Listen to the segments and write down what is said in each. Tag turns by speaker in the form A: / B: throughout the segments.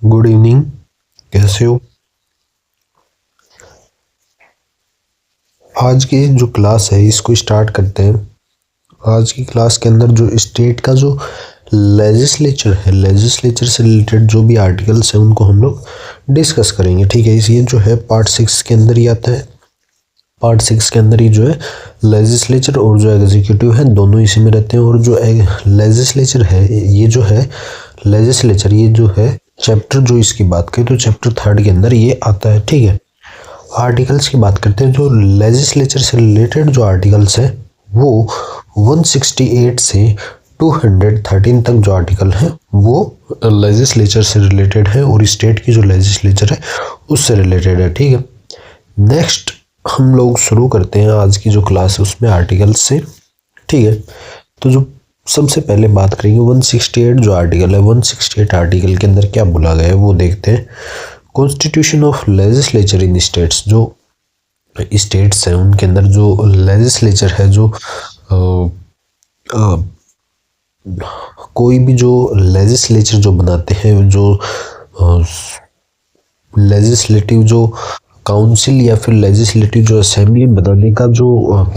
A: Good evening. कैसे हो? आज की जो क्लास है इसको स्टार्ट करते हैं। आज की क्लास के अंदर जो स्टेट का जो लेजिस्लेचर है, लेजिस्लेचर से रिलेटेड जो भी आर्टिकल्स हैं उनको हम लोग डिस्कस करेंगे। ठीक है, इस ये जो है पार्ट 6 के अंदर ही आता है। पार्ट 6 के अंदर ही जो है लेजिस्लेचर और जो एग्जीक्यूटिव है दोनों इसी में रहते हैं। और जो लेजिस्लेचर है ये जो है लेजिस्लेचर ये जो है चैप्टर जो इसकी बात करें तो चैप्टर 3 के अंदर ये आता है। ठीक है, आर्टिकल्स की बात करते हैं। जो लेजिस्लेचर से रिलेटेड जो आर्टिकल्स है वो 168 से 213 तक जो आर्टिकल है वो लेजिस्लेचर से रिलेटेड है और स्टेट की जो लेजिस्लेचर है उससे रिलेटेड है। ठीक है, नेक्स्ट हम लोग शुरू करते हैं आज की जो क्लास है उसमें आर्टिकल्स से। ठीक है, तो जो सबसे पहले बात करेंगे 168 जो आर्टिकल है, 168 आर्टिकल के अंदर क्या बोला गया है वो देखते हैं। Constitution of legislature in states, जो स्टेट्स हैं उनके अंदर जो लेजिस्लेचर है, जो कोई भी जो लेजिस्लेचर जो बनाते हैं, जो लेजिस्लेटिव जो काउंसिल या फिर लेजिस्लेटिव जो असेंबली बनाने का जो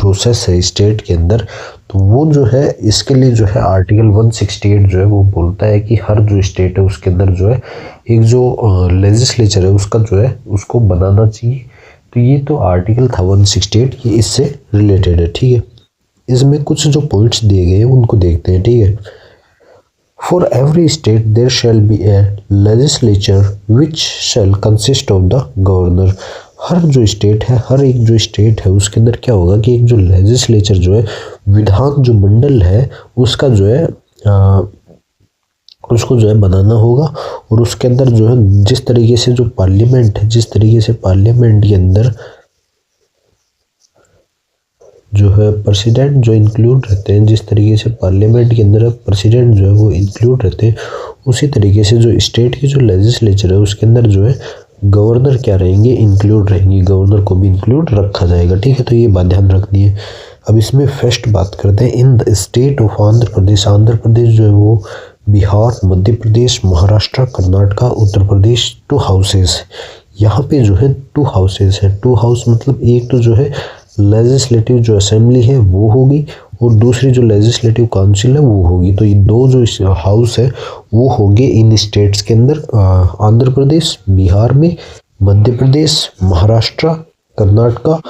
A: प्रोसेस है स्टेट के अंदर, तो वो जो है इसके लिए जो है आर्टिकल 168 जो है वो बोलता है कि हर जो स्टेट है उसके अंदर जो है एक जो लेजिस्लेचर है उसका जो है उसको बनाना चाहिए। तो ये तो आर्टिकल था 168, ये इससे रिलेटेड है। ठीक है, इसमें कुछ जो पॉइंट्स दिए गए हैं उनको देखते हैं। ठीक है, For every state there shall be a legislature which shall consist of the governor। हर जो स्टेट है, हर एक जो स्टेट है उसके अंदर क्या होगा कि एक जो लेजिस्लेचर जो है, विधान जो मंडल है उसका जो है उसको जो है बनाना होगा। और उसके अंदर जो है जिस तरीके से जो पार्लियामेंट है, जिस तरीके से पार्लियामेंट के अंदर जो है प्रेसिडेंट जो इंक्लूड रहते हैं, जिस तरीके से पार्लियामेंट के अंदर प्रेसिडेंट जो है वो इंक्लूड रहते हैं, उसी तरीके से जो स्टेट की जो लेजिस्लेचर है उसके अंदर जो है गवर्नर क्या रहेंगे, इंक्लूड रहेंगे। गवर्नर को भी इंक्लूड रखा जाएगा। ठीक है, तो ये बात ध्यान रखनी है। अब इसमें फर्स्ट बात करते हैं in the state of Andhra Pradesh. Andhra Pradesh जो है वो बिहार, मध्य प्रदेश, महाराष्ट्र, कर्नाटका, उत्तर प्रदेश 2 हाउसेस। यहाँ पे जो है 2 हाउसेस है। 2 हाउस मतलब एक तो जो है लेजिस्लेटिव जो असेंबली है वो होगी और दूसरी जो लेजिस्लेटिव काउंसिल है वो होगी। तो ये 2 जो हाउस है वो होंगे इन स्टेट्स के अंदर, आंध्र प्रदेश, बिहार में, मध्य प्रदेश, महाराष्ट्र, कर्नाटका,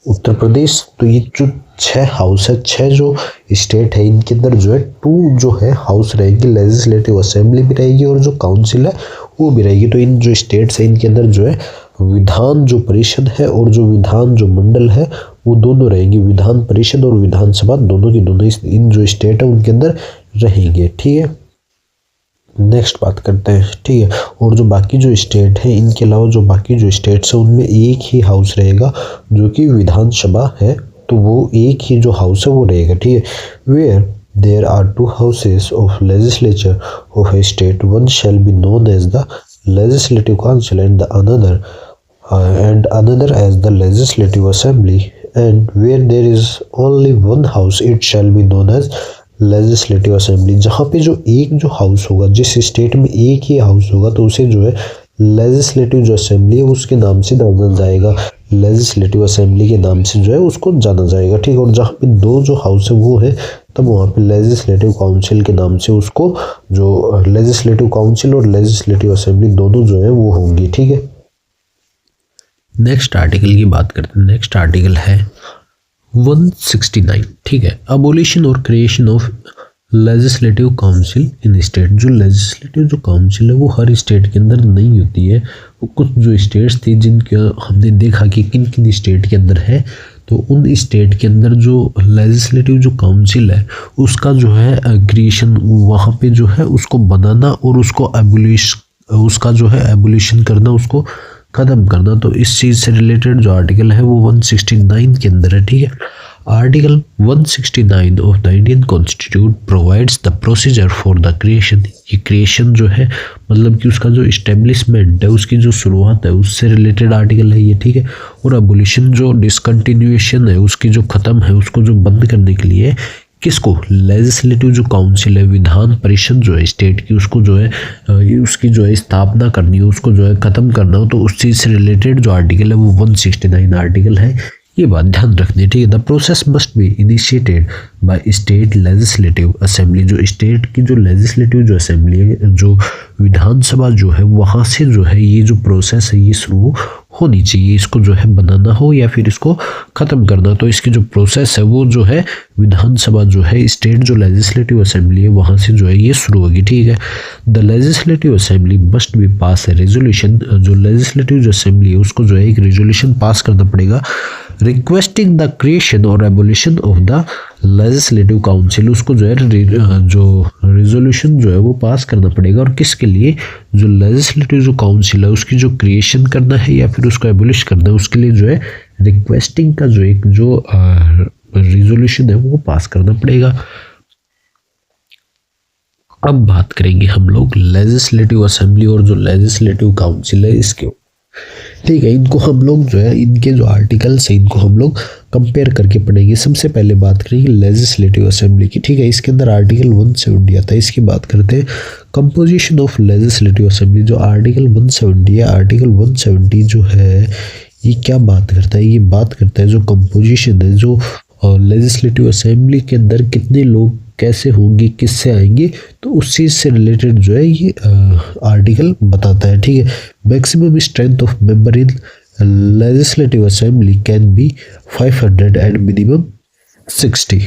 A: उत्तर प्रदेश। तो ये जो 6 हाउस है, 6 जो स्टेट है इनके अंदर जो है 2 जो है हाउस रहेगी, लेजिस्लेटिव असेंबली भी रहेगी और जो काउंसिल है वो भी रहेगी। तो इन जो स्टेट्स है इनके अंदर जो है विधान जो परिषद है और जो विधान जो मंडल है वो दोनों रहेंगे। विधान परिषद और विधानसभा दोनों की दोनों इन जो स्टेट है उनके अंदर रहेंगे। ठीक है, नेक्स्ट बात करते हैं। ठीक है, और जो बाकी जो स्टेट है इनके अलावा जो बाकी जो स्टेट्स है उनमें एक ही हाउस रहेगा जो कि विधानसभा है, तो वो एक ही जो हाउस है वो रहेगा। ठीक है, where there are 2 houses of legislature of a state, one shall be known as the legislative council and another as the legislative assembly, and where there is only one house it shall be known as legislative assembly। जहाँ पे जो एक जो house होगा, जिस state में एक ही house होगा तो उसे जो है लेजिस्लेटिव जो असेंबली है उसके नाम से जाना जाएगा, लेजिस्लेटिव असेंबली के नाम से जो है उसको जाना जाएगा। ठीक है, और जहाँ पे 2 जो हाउस है वो है तब वहाँ पे लेजिस्लेटिव काउंसिल के नाम से उसको जो लेजिस्लेटिव काउंसिल और लेजिस्लेटिव असेंबली दोनों जो है वो होंगी। ठीक है, नेक्स्ट आर्टिकल की बात करते हैं। नेक्स्ट आर्टिकल है 169। ठीक है, अबोलिशन और creation of legislative council in state. जो लेजिस्लेटिव जो काउंसिल है वो हर स्टेट के अंदर नहीं होती है। वो कुछ जो स्टेट्स थी जिनके हमने देखा कि किन किन स्टेट के अंदर है, तो उन स्टेट के अंदर जो लेजिस्लेटिव जो काउंसिल है उसका जो है क्रिएशन वहाँ पे जो है उसको बनाना और उसको उसका जो है एबोलिशन करना, उसको ख़त्म करना। तो इस चीज़ से रिलेटेड जो आर्टिकल है वो 169 के अंदर है। ठीक है, article 169 of the Indian constitute provides the procedure for the creation. ये क्रिएशन जो है मतलब कि उसका जो इस्टेब्लिशमेंट है, उसकी जो शुरुआत है उससे रिलेटेड आर्टिकल है ये। ठीक है, और एबोलिशन जो डिसकंटिन्यूएशन है उसकी जो ख़त्म है उसको जो बंद करने के लिए किसको, लेजिस्लेटिव जो काउंसिल है, विधान परिषद जो है स्टेट की, उसको जो है उसकी जो है स्थापना करनी हो, उसको जो है ख़त्म करना हो, तो उस चीज़ से रिलेटेड जो आर्टिकल है वो 169 आर्टिकल है। ये बात ध्यान रखनी है, ठीक है। The process must be initiated by state legislative assembly. जो स्टेट की जो लेजिस्लेटिव जो असेंबली है, जो विधानसभा जो है, वहाँ से जो है ये जो प्रोसेस है ये शुरू होनी चाहिए। इसको जो है बनाना हो या फिर इसको ख़त्म करना, तो इसकी जो प्रोसेस है वो जो है विधानसभा जो है, स्टेट जो लेजिस्लेटिव असेंबली है वहाँ से जो है ये शुरू होगी, ठीक है। The legislative assembly must be pass A resolution. जो लेजिस्लेटिव जो असेंबली है उसको जो है एक रेजोल्यूशन पास करना पड़ेगा, रिक्वेस्टिंग द क्रिएशन और abolition of the legislative council. उसको जो है जो रेजोल्यूशन जो है वो पास करना पड़ेगा, और किसके लिए, जो लेजिस्लेटिव जो काउंसिल है उसकी जो क्रिएशन करना है या फिर उसको एबोलिश करना है, उसके लिए जो है रिक्वेस्टिंग का जो एक जो रेजोल्यूशन है वो पास करना पड़ेगा। अब बात करेंगे हम लोग लेजिस्लेटिव असेंबली और जो लेजिस्लेटिव काउंसिल है इसके, ठीक है। इनको हम लोग जो है, इनके जो आर्टिकल्स हैं इनको हम लोग कंपेयर करके पढ़ेंगे। सबसे पहले बात करेंगे लेजिस्लेटिव असेंबली की, ठीक है। इसके अंदर आर्टिकल 170 आता है, इसकी बात करते हैं। कंपोजिशन ऑफ लेजिस्लेटिव असेंबली, जो आर्टिकल 170 है, आर्टिकल 170 जो है ये क्या बात करता है, ये बात करता है जो कंपोजिशन है, जो लेजिस्लेटिव असेंबली के अंदर कितने लोग कैसे होंगे, किससे आएंगे, तो उस चीज़ से रिलेटेड जो है ये आर्टिकल बताता है, ठीक है। Maximum strength of member in legislative assembly can be 500 and minimum 60।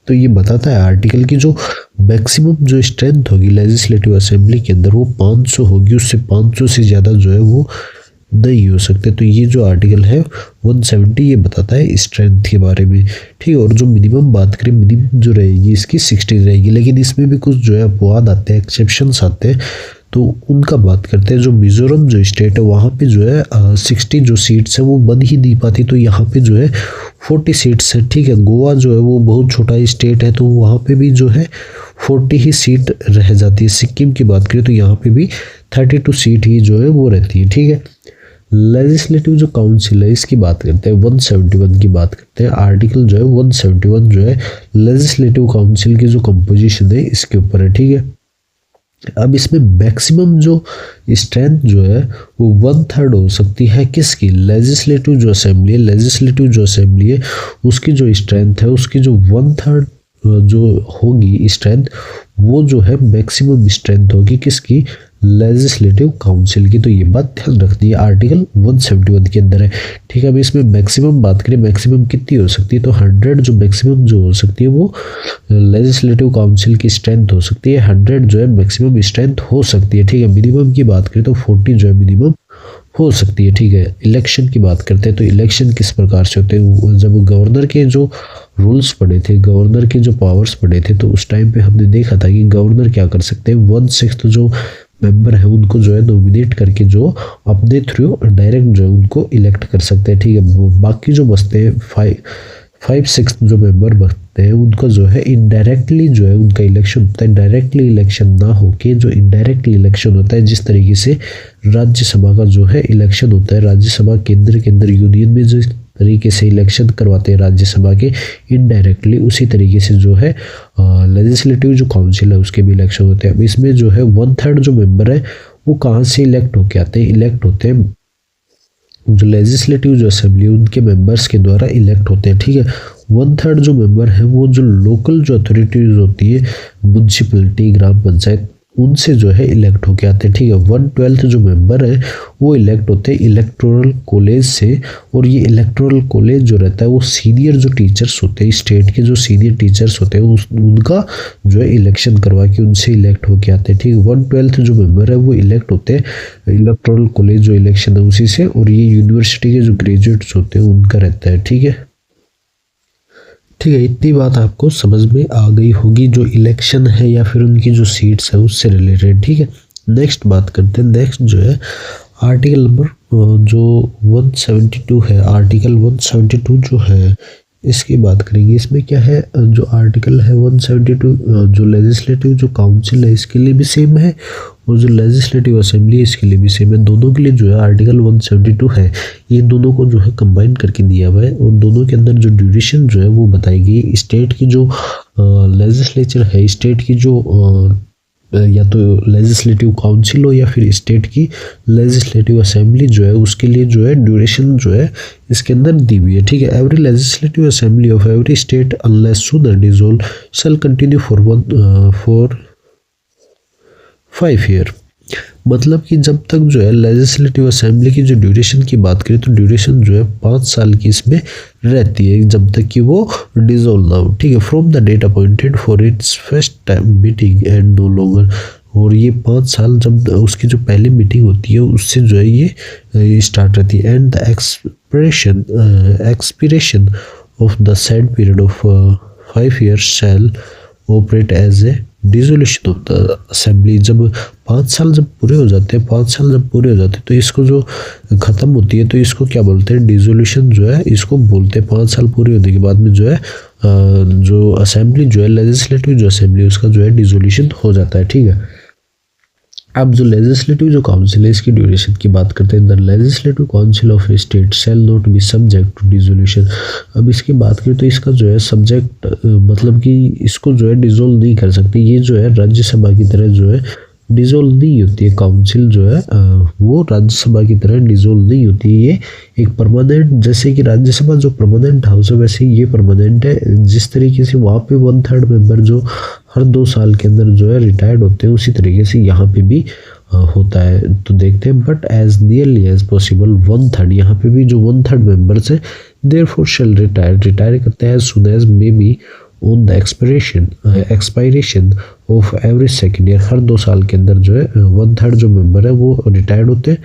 A: तो ये बताता है आर्टिकल की जो मैक्सिमम जो स्ट्रेंथ होगी लेजिस्लेटिव असेंबली के अंदर वो 500 होगी, उससे 500 से ज़्यादा जो है वो नहीं हो सकते। तो ये जो आर्टिकल है 170 ये बताता है स्ट्रेंथ के बारे में, ठीक है। और जो मिनिमम बात करें, मिनिमम जो रहेगी इसकी 60 रहेगी, लेकिन इसमें भी कुछ जो है अपवाद आते हैं, एक्सेप्शंस आते हैं, तो उनका बात करते हैं। जो मिजोरम जो स्टेट है वहाँ पे जो है 60 जो सीट्स है वो बन ही नहीं पाती, तो यहाँ पे जो है 40 सीट्स है, ठीक है। गोवा जो है वो बहुत छोटा स्टेट है, तो वहाँ पे भी जो है 40 ही सीट रह जाती है। सिक्किम की बात करें तो यहाँ पे भी 32 सीट ही जो है वो रहती है, ठीक है। लेजिस्लेटिव जो काउंसिल है इसकी बात करते हैं, 171 की बात करते हैं। आर्टिकल जो है 171 जो है लेजिस्लेटिव काउंसिल की जो कंपोजिशन है इसके ऊपर है, ठीक है। अब इसमें मैक्सिमम जो स्ट्रेंथ जो है वो 1/3 हो सकती है किसकी, लेजिस्लेटिव जो असेंबली है, लेजिस्लेटिव जो असेंबली है उसकी जो स्ट्रेंथ है, उसकी जो 1/3 जो होगी स्ट्रेंथ, वो जो है मैक्सिमम स्ट्रेंथ होगी किसकी, लेजिस्लेटिव काउंसिल की। तो ये बात ध्यान रखनी है, आर्टिकल 171 के अंदर है, ठीक है। अब इसमें मैक्सिमम बात करें, मैक्सिमम कितनी हो सकती है, तो 100 जो मैक्सिमम जो हो सकती है वो लेजिस्लेटिव काउंसिल की स्ट्रेंथ हो सकती है, 100 जो है मैक्सिमम स्ट्रेंथ हो सकती है, ठीक है। मिनिमम की बात करें तो 40 जो है मिनिमम हो सकती है, ठीक है। इलेक्शन की बात करते हैं तो इलेक्शन किस प्रकार से होते हैं, जब गवर्नर के जो रूल्स पढ़े थे, गवर्नर के जो पावर्स पढ़े थे, तो उस टाइम पे हमने देखा था कि गवर्नर क्या कर सकते हैं, 1/6 जो मेंबर है उनको जो है नॉमिनेट करके जो अपने थ्रू डायरेक्ट जो है उनको इलेक्ट कर सकते हैं, ठीक है। बाकी जो बचते हैं 5/6 जो मेंबर बचते हैं उनको जो है इनडायरेक्टली जो है उनका इलेक्शन होता है, डायरेक्टली इलेक्शन ना होके जो इनडायरेक्टली इलेक्शन होता है, जिस तरीके से राज्यसभा का जो है इलेक्शन होता है, राज्यसभा केंद्र के अंदर यूनियन में जो तरीके से इलेक्शन करवाते हैं राज्यसभा के इनडायरेक्टली, उसी तरीके से जो है लेजिस्लेटिव जो काउंसिल है उसके भी इलेक्शन होते हैं। अब इसमें जो है 1/3 जो मेंबर है वो कहाँ से इलेक्ट होके आते हैं, इलेक्ट होते हैं जो लेजिस्लेटिव जो असेंबली उनके मेंबर्स के द्वारा इलेक्ट होते हैं, ठीक है। 1/3 जो मेंबर है वो जो लोकल जो अथॉरिटीज होती है, म्यूनसिपलिटी, ग्राम पंचायत, उनसे जो है इलेक्ट होके आते हैं, ठीक है। 1/12 जो मेंबर है वो इलेक्ट होते हैं इलेक्टोरल कॉलेज से, और ये इलेक्टोरल कॉलेज जो रहता है वो सीनियर जो टीचर्स होते हैं, स्टेट के जो सीनियर टीचर्स होते हैं उनका जो है इलेक्शन करवा के उनसे इलेक्ट होके आते हैं, ठीक है। 1/12 जो मेंबर है वो इलेक्ट होते हैं इलेक्टोरल कॉलेज जो इलेक्शन है उसी से, और ये यूनिवर्सिटी के जो ग्रेजुएट्स होते हैं उनका रहता है, ठीक है। ठीक है, इतनी बात आपको समझ में आ गई होगी जो इलेक्शन है या फिर उनकी जो सीट्स है उससे रिलेटेड, ठीक है। नेक्स्ट बात करते हैं, नेक्स्ट जो है आर्टिकल नंबर जो 172 है, आर्टिकल 172 जो है इसकी बात करेंगे। इसमें क्या है, जो आर्टिकल है 172 जो लेजिस्लेटिव जो काउंसिल है इसके लिए भी सेम है, और जो लेजिस्लेटिव असेंबली है इसके लिए भी सेम है। दोनों के लिए जो है आर्टिकल 172 है, ये दोनों को जो है कंबाइन करके दिया हुआ है, और दोनों के अंदर जो ड्यूरेशन जो है वो बताई गई। स्टेट की जो लेजिस्लेचर है स्टेट की जो या तो लेजिस्लेटिव काउंसिल हो या फिर स्टेट की लेजिस्लेटिव असेंबली जो है, उसके लिए जो है ड्यूरेशन जो है इसके अंदर दी हुई है। ठीक है, every legislative assembly of every state unless soother dissolve shall continue for 5 year. मतलब कि जब तक जो है लेजिस्लेटिव असेंबली की जो ड्यूरेशन की बात करें तो ड्यूरेशन जो है 5 साल की इसमें रहती है, जब तक कि वो डिसॉल्व ना हो। ठीक है, from the date appointed for its first time meeting and no longer. और ये 5 साल जब उसकी जो पहली मीटिंग होती है उससे जो है ये स्टार्ट रहती है। And the expiration of the said period of 5 years shall operate as a dissolution of the assembly. जब 5 साल जब पूरे हो जाते हैं, 5 साल जब पूरे हो जाते हैं तो इसको जो ख़त्म होती है तो इसको क्या बोलते हैं, डिसोल्यूशन जो है इसको बोलते हैं। 5 साल पूरे होने के बाद में जो है जो असेंबली जो है लेजिस्लेटिव जो असेंबली उसका जो है डिसोल्यूशन हो जाता है। ठीक है, अब जो लेजिस्लेटिव जो काउंसिल है इसकी ड्यूरेशन की बात करते हैं। The legislative council of a state shall not be subject to dissolution. अब इसकी बात करें तो इसका जो है सब्जेक्ट मतलब कि इसको जो है डिसोल्व नहीं कर सकती। ये जो है राज्यसभा की तरह जो है डिसोल्व नहीं होती है। काउंसिल जो है वो राज्यसभा की तरह डिसोल्व नहीं होती है। ये एक परमानेंट, जैसे कि राज्यसभा जो परमानेंट हाउस है वैसे ही ये परमानेंट है। जिस तरीके से वहाँ पे 1/3 मेंबर जो हर 2 साल के अंदर जो है रिटायर्ड होते हैं, उसी तरीके से यहाँ पे भी होता है। तो देखते हैं, but as nearly as possible 1/3, यहाँ पे भी जो 1/3 मेंबर्स है देयरफॉर शैल रिटायर करते हैं as soon as may be on the expiration of every second year. हर 2 साल के अंदर जो है 1/3 जो मेंबर है वो रिटायर्ड होते हैं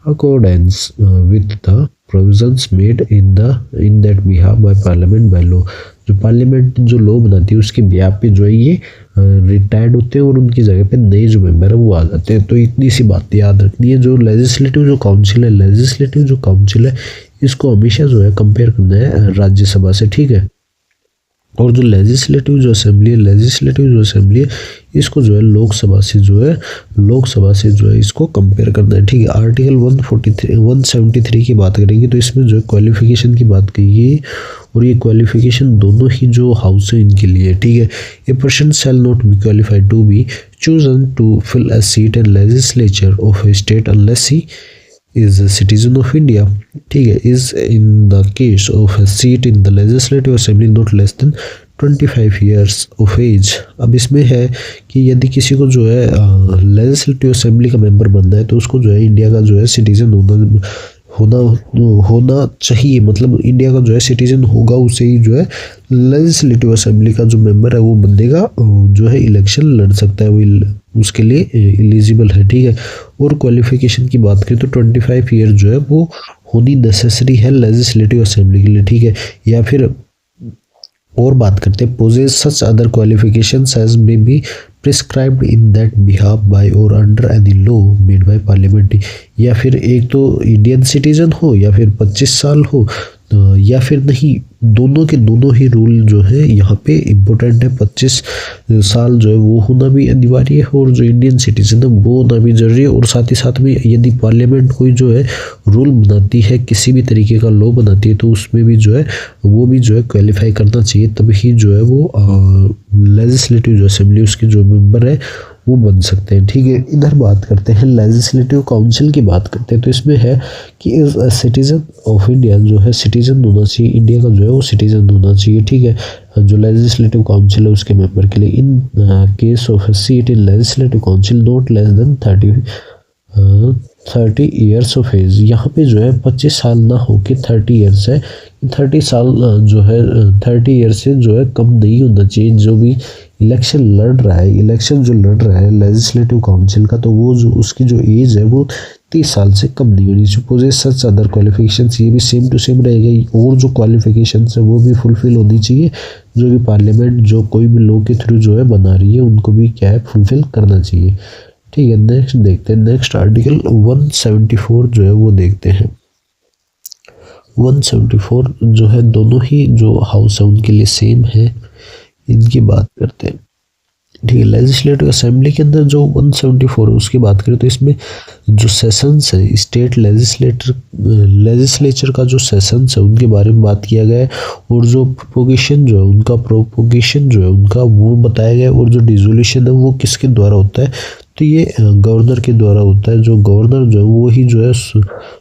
A: accordance with the provisions made in that behalf by parliament by law. जो पार्लियामेंट जो लॉ बनाती है उसके बिहाफ पे जो है ये रिटायर्ड होते हैं और उनकी जगह पे नए जो मेंबर है वो आ जाते हैं। तो इतनी सी बात याद रखनी है। जो लेजिस्लेटिव जो काउंसिल है इसको हमेशा जो है कंपेयर करना है राज्यसभा से। ठीक है, और जो लेजिस्लेटिव जो असेंबली है इसको जो है लोकसभा से जो है इसको कंपेयर करना है। ठीक है, आर्टिकल 173 की बात करेंगे तो इसमें जो है क्वालिफिकेशन की बात की गई और ये क्वालिफिकेशन दोनों ही जो हाउस है इनके लिए। ठीक है, a person shall not be qualified to be chosen to fill a seat in legislature of a state unless he is a citizen of India. ठीक है, is in the case of a seat in the legislative assembly not less than 25 years of age। अब इसमें है कि यदि किसी को जो है लेजिस्लेटिव असेंबली का मेंबर बनना है तो उसको जो है इंडिया का जो है सिटीजन होना चाहिए। मतलब इंडिया का जो है सिटीजन होगा, उसे ही जो है लेजिस्लेटिव असेंबली का जो मेंबर है वो बंदेगा जो है इलेक्शन लड़ सकता है, वो उसके लिए एलिजिबल है। ठीक है, और क्वालिफिकेशन की बात करें तो 25 ईयर जो है वो होनी नेसेसरी है लेजिस्लेटिव असेंबली के लिए। ठीक है, या फिर और बात करते हैं possesses such other qualifications as may be prescribed in that behalf by or under any law made by parliament. या फिर एक तो इंडियन सिटीजन हो या फिर 25 साल हो या फिर नहीं, दोनों के दोनों ही रूल जो है यहाँ पे इम्पोर्टेंट है। 25 साल जो है वो होना भी अनिवार्य है और जो इंडियन सिटीजन है वो होना भी जरूरी है। और साथ ही साथ में यदि पार्लियामेंट कोई जो है रूल बनाती है, किसी भी तरीके का लॉ बनाती है, तो उसमें भी जो है वो भी जो है क्वालिफाई करना चाहिए, तभी जो है वो लेजिस्लेटिव जो असेंबली उसके जो मेंबर है वो बन सकते हैं। ठीक है, इधर बात करते हैं लेजिस्लेटिव काउंसिल की बात करते हैं तो इसमें है कि सिटीजन ऑफ इंडिया जो है सिटीजन होना चाहिए, इंडिया का जो है वो सिटीजन होना चाहिए। ठीक है, जो लेजिस्लेटिव काउंसिल है उसके मेंबर के लिए in case of seat in legislative council not less than 30 years of age. यहाँ पे जो है 25 साल ना हो के 30 ईयर्स है। 30 साल जो है 30 ईयर्स से जो है कम नहीं होना चाहिए। जो भी इलेक्शन लड़ रहा है लेजिस्लेटिव काउंसिल का, तो वो जो उसकी जो एज है वो 30 साल से कम नहीं होनी चाहिए। पोजेस सच अदर क्वालिफिकेशंस, ये भी सेम टू सेम रहेगा और जो क्वालिफिकेशंस है वो भी फुलफिल होनी चाहिए, जो कि पार्लियामेंट जो कोई भी लॉ के थ्रू जो है बना रही है उनको भी क्या है फुलफिल करना चाहिए। ठीक है, नेक्स्ट देखते हैं, नेक्स्ट आर्टिकल 174 जो है वो देखते हैं। 174 जो है दोनों ही जो हाउस है उनके लिए सेम है, इनकी बात करते हैं। ठीक है। लेजिस्लेटिव असेंबली के अंदर जो 174 है उसकी बात करें तो इसमें जो सेशंस है स्टेट लेजिस्लेचर का जो सेशंस है उनके बारे में बात किया गया है, और जो प्रोपोगेशन जो है उनका वो बताया गया है, और जो डिसोल्यूशन है वो किसके द्वारा होता है, तो ये गवर्नर के द्वारा होता है। जो गवर्नर जो है वो ही जो है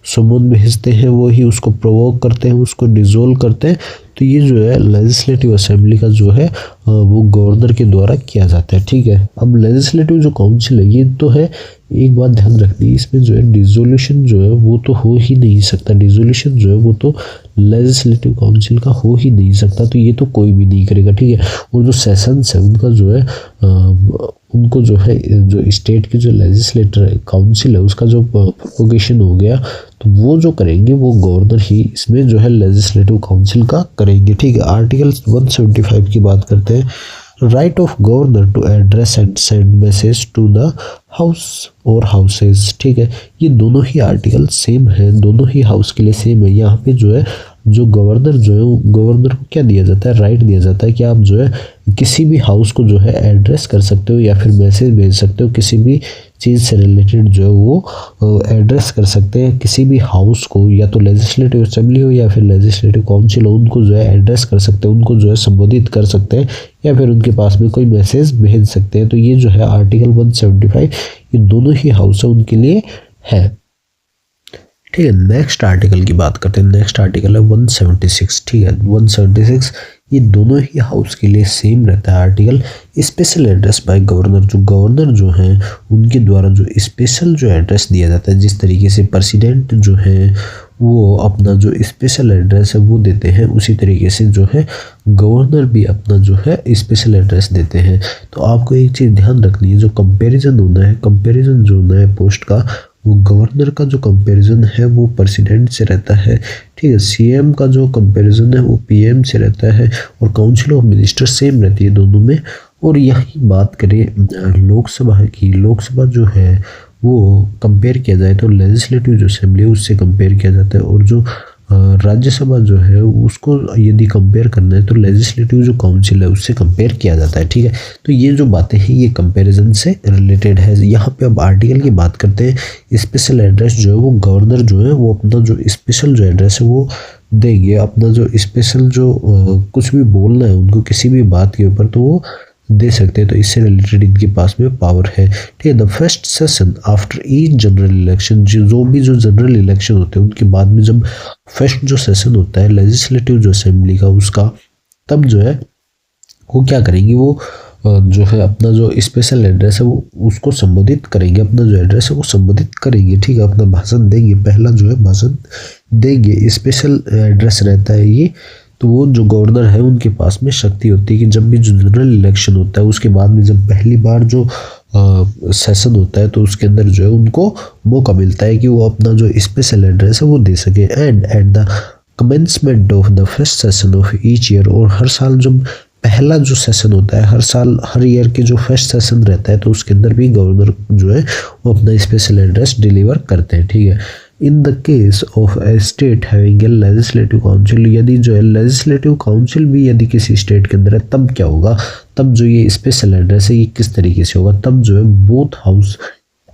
A: समन भेजते हैं, वो ही उसको प्रोवोक करते हैं, उसको डिसोल्व करते हैं। तो ये जो है लेजिस्लेटिव असेंबली का जो है वो गवर्नर के द्वारा किया जाता है। ठीक है। अब लेजिस्लेटिव जो काउंसिल है ये तो है, एक बात ध्यान रखनी है इसमें जो है डिसोल्यूशन जो है वो तो हो ही नहीं सकता, डिसोल्यूशन जो है वो तो लेजिस्लेटिव काउंसिल का हो ही नहीं सकता, तो ये तो कोई भी नहीं करेगा। ठीक है। और जो सेशंस है उनका जो है उनको जो है जो स्टेट की जो लेजिस्लेटर काउंसिल है उसका जो प्रोपोगेशन हो गया तो वो जो करेंगे वो गवर्नर ही इसमें जो है लेजिस्लेटिव काउंसिल का करेंगे। ठीक है। आर्टिकल 175 की बात करते हैं। Right of governor to address and send message to the house और हाउसेज। ठीक है। ये दोनों ही आर्टिकल सेम है, दोनों ही हाउस के लिए सेम है। यहाँ पे जो है जो गवर्नर जो है गवर्नर को क्या दिया जाता है, राइट दिया जाता है कि आप जो है किसी भी हाउस को जो है एड्रेस कर सकते हो या फिर मैसेज भेज सकते हो, किसी भी चीज़ से रिलेटेड जो है वो एड्रेस कर सकते हैं किसी भी हाउस को, या तो लेजिस्लेटिव असेंबली हो या फिर लेजिस्लेटिव काउंसिल हो, उनको जो है एड्रेस कर सकते हैं, उनको जो है संबोधित कर सकते हैं या फिर उनके पास में कोई मैसेज भेज सकते हैं। तो ये जो है आर्टिकल 175 ये दोनों ही हाउस है उनके लिए है। ठीक है। नेक्स्ट आर्टिकल की बात करते हैं। नेक्स्ट आर्टिकल है 176। ठीक है। 176 ये दोनों ही हाउस के लिए सेम रहता है article. Special address by governor, जो गवर्नर जो हैं उनके द्वारा जो स्पेशल जो एड्रेस दिया जाता है, जिस तरीके से प्रेसिडेंट जो है वो अपना जो स्पेशल एड्रेस है वो देते हैं, उसी तरीके से जो है गवर्नर भी अपना जो है स्पेशल एड्रेस देते हैं। तो आपको एक चीज़ ध्यान रखनी है, जो कंपैरिजन होना है, कंपैरिजन जो होना है पोस्ट का, वो गवर्नर का जो कंपैरिजन है वो प्रेसिडेंट से रहता है। ठीक है। सीएम का जो कंपैरिजन है वो पीएम से रहता है, और काउंसिल ऑफ मिनिस्टर सेम रहती है दोनों में। और यही बात करें लोकसभा की, लोकसभा जो है वो कंपेयर किया जाए तो लेजिस्लेटिव जो असेंबली है उससे कंपेयर किया जाता है, और जो राज्यसभा जो है उसको यदि कंपेयर करना है तो लेजिस्लेटिव जो काउंसिल है उससे कंपेयर किया जाता है। ठीक है। तो ये जो बातें हैं ये कंपैरिजन से रिलेटेड है। यहाँ पे अब आर्टिकल की बात करते हैं। स्पेशल एड्रेस जो है वो गवर्नर जो है वो अपना जो स्पेशल जो एड्रेस है वो देंगे, अपना जो स्पेशल जो कुछ भी बोलना है उनको किसी भी बात के ऊपर तो वो दे सकते हैं। तो इससे रिलेटेड इनके पास में पावर है। ठीक है। The first session after each general election, जो भी जो जनरल इलेक्शन होते हैं उनके बाद में जब फर्स्ट जो सेशन होता है लेजिस्लेटिव जो असेंबली का उसका, तब जो है वो क्या करेंगे, वो जो है अपना जो स्पेशल एड्रेस है वो उसको संबोधित करेंगे, अपना जो एड्रेस है वो संबोधित करेंगे। ठीक है। अपना भाषण देंगे, पहला जो है भाषण देंगे। स्पेशल एड्रेस रहता है ये, तो वो जो गवर्नर है उनके पास में शक्ति होती है कि जब भी जो जनरल इलेक्शन होता है उसके बाद में जब पहली बार जो सेशन होता है तो उसके अंदर जो है उनको मौका मिलता है कि वो अपना जो स्पेशल एड्रेस है वो दे सके। And at the commencement of the first session of each year, और हर साल जब पहला जो सेशन होता है, हर साल हर ईयर के जो फर्स्ट सेशन रहता है तो उसके अंदर भी गवर्नर जो है वो अपना स्पेशल एड्रेस डिलीवर करते हैं। ठीक है। In the case of a state having a legislative council, यदि जो है लेजिस्लेटिव काउंसिल भी यदि किसी स्टेट के अंदर है तब क्या होगा, तब जो ये स्पेशल एड्रेस है ये किस तरीके से होगा, तब जो है both house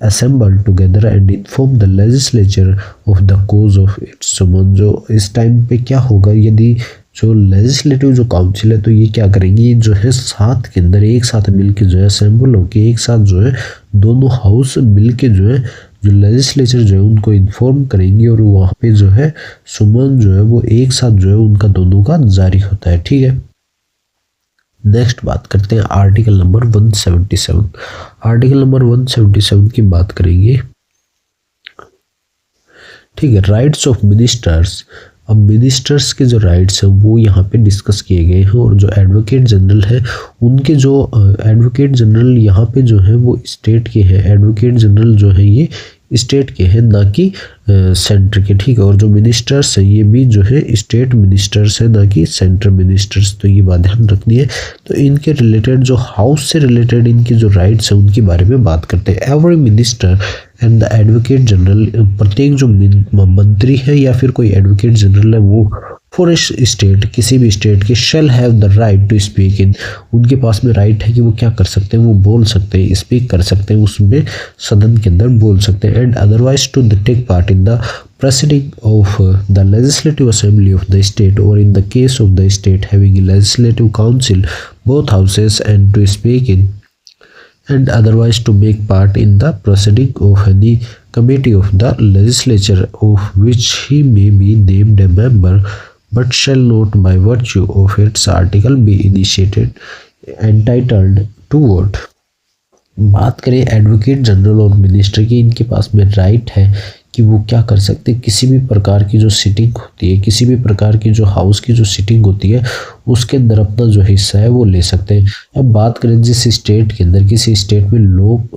A: assemble together and inform the legislature of the cause of its summon. जो इस टाइम पे क्या होगा, यदि जो लेजिस्लेटिव जो काउंसिल है तो ये क्या करेंगी, जो है साथ के अंदर एक साथ मिलके जो है असेंबल होके एक साथ जो है दोनों हाउस मिलके जो है जो लेजिस्लेचर जो है उनको इन्फॉर्म करेंगे, और वहाँ पे जो है सुमन जो है वो एक साथ जो है उनका दोनों का जारी होता है। ठीक है। नेक्स्ट बात करते हैं आर्टिकल नंबर 177। आर्टिकल नंबर 177 की बात करेंगे। ठीक है। Rights of ministers. अब मिनिस्टर्स के जो राइट्स हैं वो यहाँ पे डिस्कस किए गए हैं, और जो एडवोकेट जनरल है उनके जो एडवोकेट जनरल यहाँ पे जो है वो स्टेट के हैं। एडवोकेट जनरल जो है ये स्टेट के हैं, ना कि सेंटर के। ठीक है। और जो मिनिस्टर्स हैं ये भी जो है स्टेट मिनिस्टर्स हैं, ना कि सेंटर मिनिस्टर्स। तो ये बात ध्यान रखनी है। तो इनके रिलेटेड जो हाउस से रिलेटेड इनके जो राइट्स हैं उनके बारे में बात करते हैं। Every minister and the advocate general, प्रत्येक जो मंत्री है या फिर कोई एडवोकेट जनरल है वो फॉर ए स्टेट, किसी भी स्टेट के, shall have the right to speak in, उनके पास में राइट है कि वो क्या कर सकते हैं, वो बोल सकते हैं, स्पीक कर सकते हैं, उसमें सदन के अंदर बोल सकते हैं, and otherwise to take part in the proceeding of the legislative assembly of the state, or in the case of the state having a legislative council, both houses, and to speak in and otherwise to make part in the proceeding of any committee of the legislature of which he may be named a member, but shall not by virtue of its article be initiated entitled to vote। बात करें advocate general और minister की, इनके पास में right है कि वो क्या कर सकते हैं, किसी भी प्रकार की जो सिटिंग होती है, किसी भी प्रकार की जो हाउस की जो सिटिंग होती है उसके अंदर अपना जो हिस्सा है वो ले सकते हैं। अब बात करें जिस स्टेट के अंदर, किसी स्टेट में लोग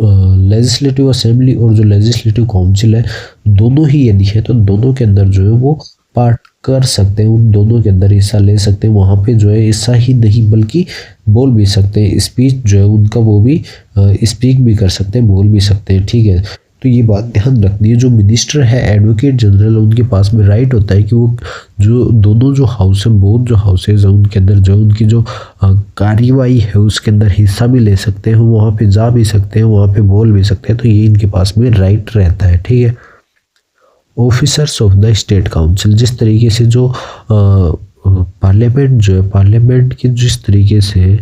A: लेजिस्लेटिव असेंबली और जो लेजिस्लेटिव काउंसिल है दोनों ही यदि है तो दोनों के अंदर जो है वो पार्ट कर सकते हैं, उन दोनों के अंदर हिस्सा ले सकते हैं, वहाँ पे जो है हिस्सा ही नहीं बल्कि बोल भी सकते हैं, स्पीच जो है उनका वो भी स्पीक भी कर सकते हैं, बोल भी सकते हैं। ठीक है, तो ये बात ध्यान रखनी है। जो मिनिस्टर है एडवोकेट जनरल उनके पास में राइट होता है कि वो जो दोनों जो हाउस है, बोथ जो हाउसेज है उनके अंदर जो उनकी जो कार्यवाही है उसके अंदर हिस्सा भी ले सकते हैं, वहाँ पे जा भी सकते हैं, वहाँ पे बोल भी सकते हैं, तो ये इनके पास में राइट रहता है। ठीक है, officers of the state council, जिस तरीके से जो पार्लियामेंट जो है, पार्लियामेंट की जिस तरीके से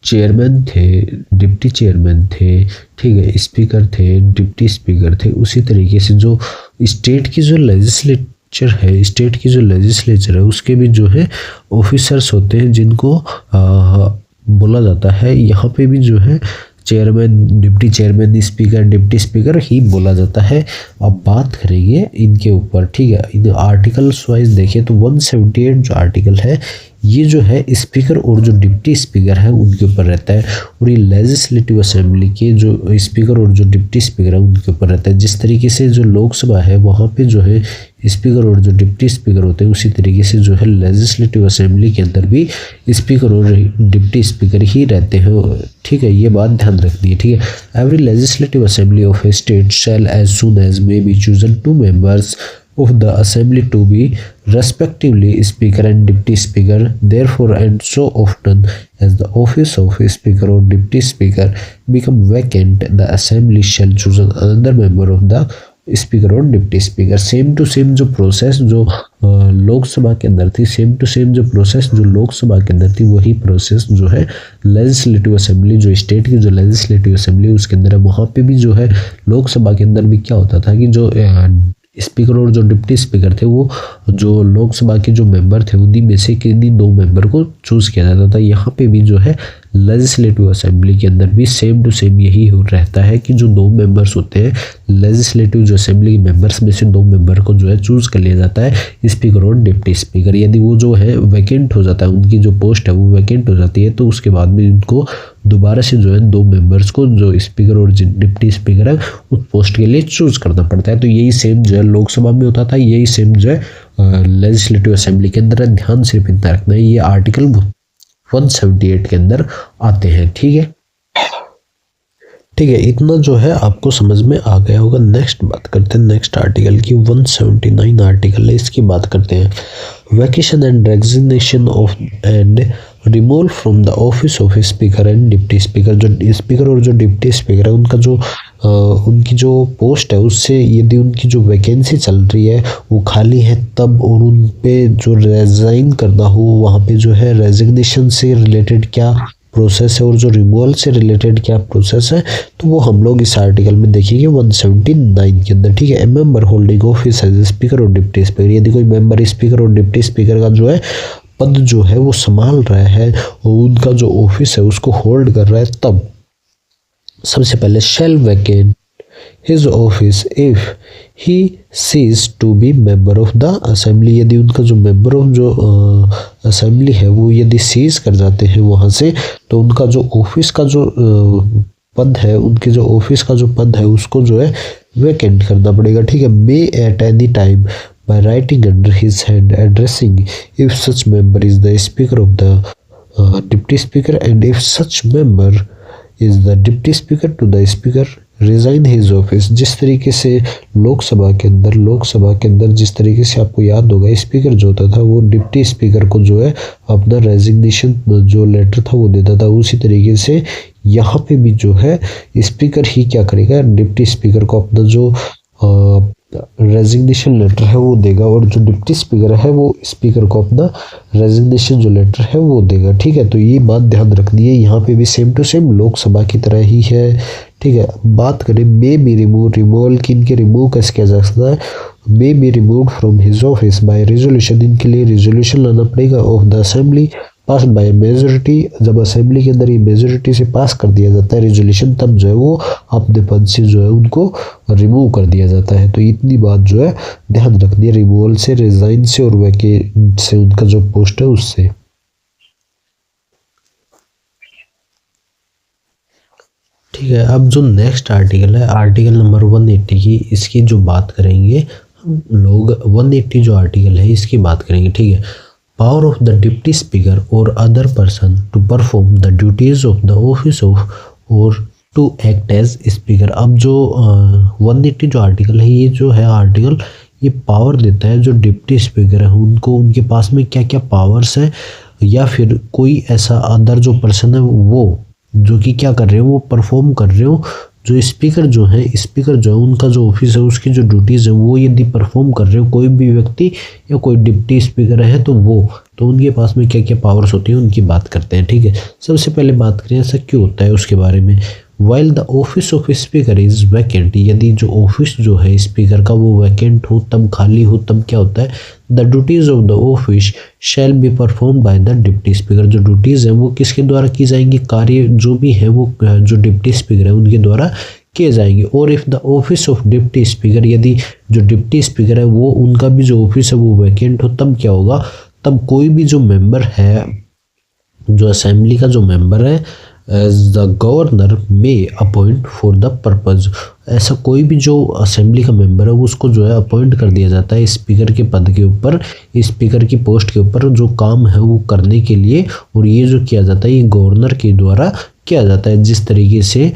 A: चेयरमैन थे, डिप्टी चेयरमैन थे, ठीक है, स्पीकर थे, डिप्टी स्पीकर थे, उसी तरीके से जो स्टेट की जो लेजिस्लेचर है, स्टेट की जो लेजिस्लेचर है उसके भी जो है ऑफिसर्स होते हैं जिनको बोला जाता है। यहाँ पे भी जो है chairman, deputy chairman, speaker, deputy speaker ही बोला जाता है। अब बात करेंगे इनके ऊपर। ठीक है, इन आर्टिकल्स वाइज देखिए तो 178 जो आर्टिकल है ये जो है स्पीकर और जो डिप्टी स्पीकर है उनके ऊपर रहता है, और ये लेजिस्लेटिव असेंबली के जो स्पीकर और जो डिप्टी स्पीकर है उनके ऊपर रहता है। जिस तरीके से जो लोकसभा है वहाँ पे जो है स्पीकर और जो डिप्टी स्पीकर होते हैं, उसी तरीके से जो है लेजिस्लेटिव असेंबली के अंदर भी स्पीकर और डिप्टी स्पीकर ही रहते हैं। ठीक है, ये बात ध्यान रखनी है। ठीक है, every legislative assembly of a state shall as soon as may be chosen 2 members of the assembly to be respectively speaker and deputy speaker, therefore and so often as the office of speaker or deputy speaker become vacant, the assembly shall choose another member of the speaker और deputy speaker. Same to same जो process जो लोकसभा के अंदर थी, same to same जो process जो लोकसभा के अंदर थी वही प्रोसेस जो है लेजिस्लेटिव असेंबली, जो स्टेट की जो लेजिस्लेटिव असेंबली उसके अंदर है। वहाँ पे भी जो है लोकसभा के अंदर भी क्या होता था कि जो स्पीकर और जो डिप्टी स्पीकर थे वो जो लोकसभा के जो मेंबर थे उन्हीं में से किन्हीं 2 मेंबर को चूज़ किया जाता था। यहाँ पे भी जो है लेजिस्लेटिव असेंबली के अंदर भी सेम टू सेम यही हो रहता है कि जो 2 मेंबर्स होते हैं लेजिस्लेटिव जो असेंबली के मेंबर्स में से 2 मेंबर को जो है चूज़ कर लिया जाता है स्पीकर और डिप्टी स्पीकर। यदि वो जो है वैकेंट हो जाता है, उनकी जो पोस्ट है वो वैकेंट हो जाती है, तो उसके बाद में उनको दोबारा से जो है 2 मेंबर्स को जो स्पीकर और डिप्टी स्पीकर है उस पोस्ट के लिए चूज़ करना पड़ता है। तो यही सेम जो है लोकसभा में होता था, यही सेम जो है लेजिस्लेटिव असेंबली के अंदर है। ध्यान सिर्फ इतना रखना है, ये आर्टिकल 178 के अंदर आते हैं। ठीक है, ठीक है, इतना जो है आपको समझ में आ गया होगा। नेक्स्ट बात करते हैं नेक्स्ट आर्टिकल की, 179 आर्टिकल है, इसकी बात करते हैं। Vacation and resignation of and removal from the office of speaker and deputy speaker. जो स्पीकर और जो डिप्टी स्पीकर है उनका जो उनकी जो पोस्ट है उससे यदि उनकी जो वैकेंसी चल रही है वो खाली है तब, और उन पे जो रिजाइन करना हो वहाँ पे जो है रेजिग्नेशन से रिलेटेड क्या प्रोसेस है और जो रिमूवल से रिलेटेड क्या प्रोसेस है, तो वो हम लोग इस आर्टिकल में देखेंगे 179 के अंदर। ठीक है, a member holding office as speaker और डिप्टी स्पीकर, यदि कोई मेंबर स्पीकर और डिप्टी स्पीकर का जो है पद जो है वो संभाल रहा है और उनका जो ऑफिस है उसको होल्ड कर रहा है, तब सबसे पहले shall vacate his office if he cease to be member of the assembly. यदि उनका जो मेंबर ऑफ जो असेंबली है वो यदि सीज कर जाते हैं वहाँ से, तो उनका जो ऑफिस का जो पद है, उनके जो ऑफिस का जो पद है उसको जो है वैकेंट करना पड़ेगा। ठीक है, may at any time by writing under his hand addressing if such member is the speaker of the deputy speaker, and if such member is the deputy speaker to the speaker resign his office. जिस तरीके से लोकसभा के अंदर जिस तरीके से आपको याद होगा स्पीकर जो होता था वो डिप्टी स्पीकर को जो है अपना रेजिग्नेशन जो लेटर था वो देता था, उसी तरीके से यहाँ पे भी जो है स्पीकर ही क्या करेगा, डिप्टी स्पीकर को अपना जो रेजिग्नेशन लेटर है वो देगा, और जो डिप्टी स्पीकर है वो स्पीकर को अपना रेजिग्नेशन जो लेटर है वो देगा। ठीक है, तो ये बात ध्यान रखनी है। यहाँ पे भी सेम टू सेम लोकसभा की तरह ही है। ठीक है, बात करें मे बी रिमूवल की, इनके रिमूव कैसे किया जा सकता है, may be removed from his office by resolution. इनके लिए रेजोल्यूशन लाना पड़ेगा of the assembly pass by majority. जब असेंबली के अंदर ये मेजोरिटी से पास कर दिया जाता है रेजोल्यूशन, तब जो है वो अपने पद से जो है उनको रिमूव कर दिया जाता है। तो इतनी बात जो है ध्यान रखनी है, रिमूवल से, रिजाइन से और वैकेंट से, उनका जो पोस्ट है उससे। ठीक है, अब जो नेक्स्ट आर्टिकल है आर्टिकल नंबर 180 की, इसकी जो बात करेंगे हम लोग 180 जो आर्टिकल है इसकी बात करेंगे। ठीक है, power of the deputy speaker or other person to perform the duties of the office of or to act as speaker. अब जो 180 जो आर्टिकल है ये जो है आर्टिकल ये पावर देता है जो डिप्टी स्पीकर है उनको, उनके पास में क्या क्या पावर्स है, या फिर कोई ऐसा अदर जो पर्सन है वो जो कि क्या कर रहे हो, वो परफॉर्म कर रहे हो, जो स्पीकर जो है उनका जो ऑफिस है उसकी जो ड्यूटीज़ है वो यदि परफॉर्म कर रहे हो कोई भी व्यक्ति या कोई डिप्टी स्पीकर है तो उनके पास में क्या क्या पावर्स होती हैं उनकी बात करते हैं। ठीक है, सबसे पहले बात करें ऐसा क्यों होता है उसके बारे में। While the office of speaker is vacant, यदि जो ऑफिस जो है स्पीकर का वो वैकेंट हो, तब खाली हो, तब क्या होता है, the duties of the office shall be perform by the deputy speaker. जो ड्यूटीज़ है वो किसके द्वारा की जाएंगी, कार्य जो भी है वो जो डिप्टी स्पीकर है उनके द्वारा किए जाएंगे। और if the office of deputy speaker, यदि जो डिप्टी स्पीकर है वो उनका भी जो ऑफिस है वो वैकेंट हो, तब क्या होगा, तब कोई भी जो मेंबर है, जो असेंबली का जो मेंबर है, as the governor may appoint for the purpose, ऐसा कोई भी जो असेंबली का मेंबर है उसको जो है अपॉइंट कर दिया जाता है स्पीकर के पद के ऊपर, स्पीकर की पोस्ट के ऊपर जो काम है वो करने के लिए। और ये जो किया जाता है ये गवर्नर के द्वारा किया जाता है। जिस तरीके से